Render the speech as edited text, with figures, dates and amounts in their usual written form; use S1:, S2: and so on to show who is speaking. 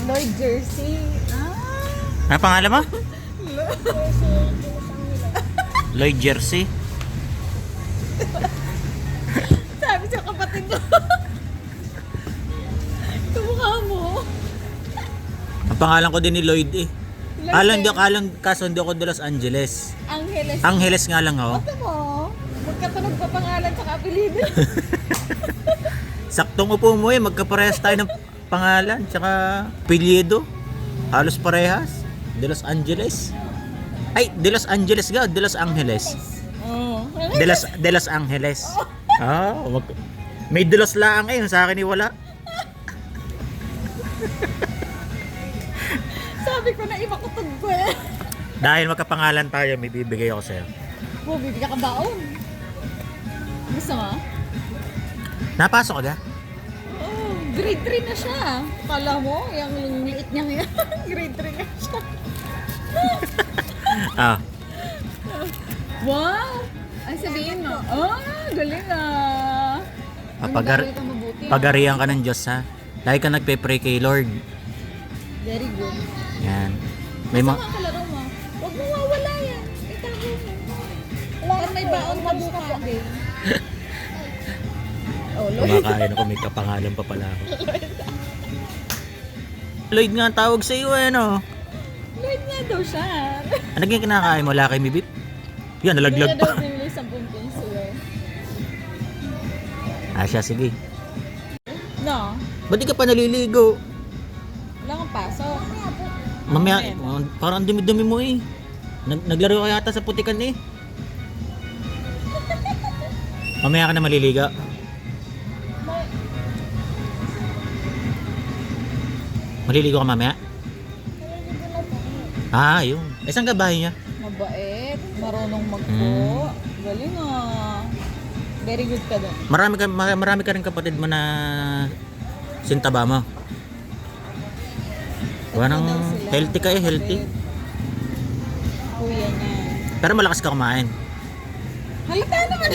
S1: Lloyd Jersey.
S2: Ano pangalan mo? Lloyd Jersey.
S1: Sabi sa kapatid mo. Tumukha mo.
S2: Ang pangalan ko din ni Lloyd eh.
S1: Lloyd
S2: Kaso hindi ako de Los Angeles.
S1: Angeles.
S2: Angeles nga lang ako.
S1: Ito mo. Magkatunog pa pangalan sa apelido.
S2: Saktong upo mo eh. Magkaparehas tayo ng pangalan. Tsaka apelyido. Halos parehas. De Los Angeles. Ay, De Los Angeles ga. De Los Angeles.
S1: Oo.
S2: De Los Angeles. May De Los laang eh. Sa akin eh wala.
S1: Sabi ko na iba kutog ko eh.
S2: Dahil magkapangalan tayo, may bibigay ako sa'yo.
S1: Bibigyan ka baon. Gusto mo?
S2: Napasok ka ga?
S1: Oh, grade 3 na siya. Kala mo, yung liit niya yan. Grade 3 na siya.
S2: Ah.
S1: Wow! Ay, sabihin mo. Oh, galing ah. Mag-aaral ka mabuti, ah.
S2: Pagarihan ka ng Diyos ha. Lagi ka nagpe-pray kay Lord.
S1: Very good.
S2: Yan. May
S1: Sama ang kalaro mo. Huwag mo mawala yan. Itago mo. Para may baon ka buka din. Oh, Lloyd.
S2: kumakain ako, may kapangalan pa pala ako. Lloyd nga ang tawag sa iyo eh, no?
S1: Lloyd nga daw siya.
S2: Ano yung kinakain mo? Laki mi bip? Yan, nalaglag
S1: Hindi daw
S2: pa.
S1: binili 10 piso eh.
S2: Siya, sige.
S1: No?
S2: Ba't di ka pa naliligo?
S1: Wala kang pasok.
S2: Mamaya, parang ang dumi-dumi mo eh. Naglaro ka yata sa putikan eh. Mamaya ka na maliliga. Maliligo ka mamaya? Yun. Saan ka bahay niya?
S1: Mabait. Marunong magpo. Galing ah. Very good ka doon.
S2: Marami ka rin kapatid mo na sintaba mo. Parang healthy ka eh, healthy.
S1: Kuya niya.
S2: Pero malakas ka kumain.
S1: Halata naman.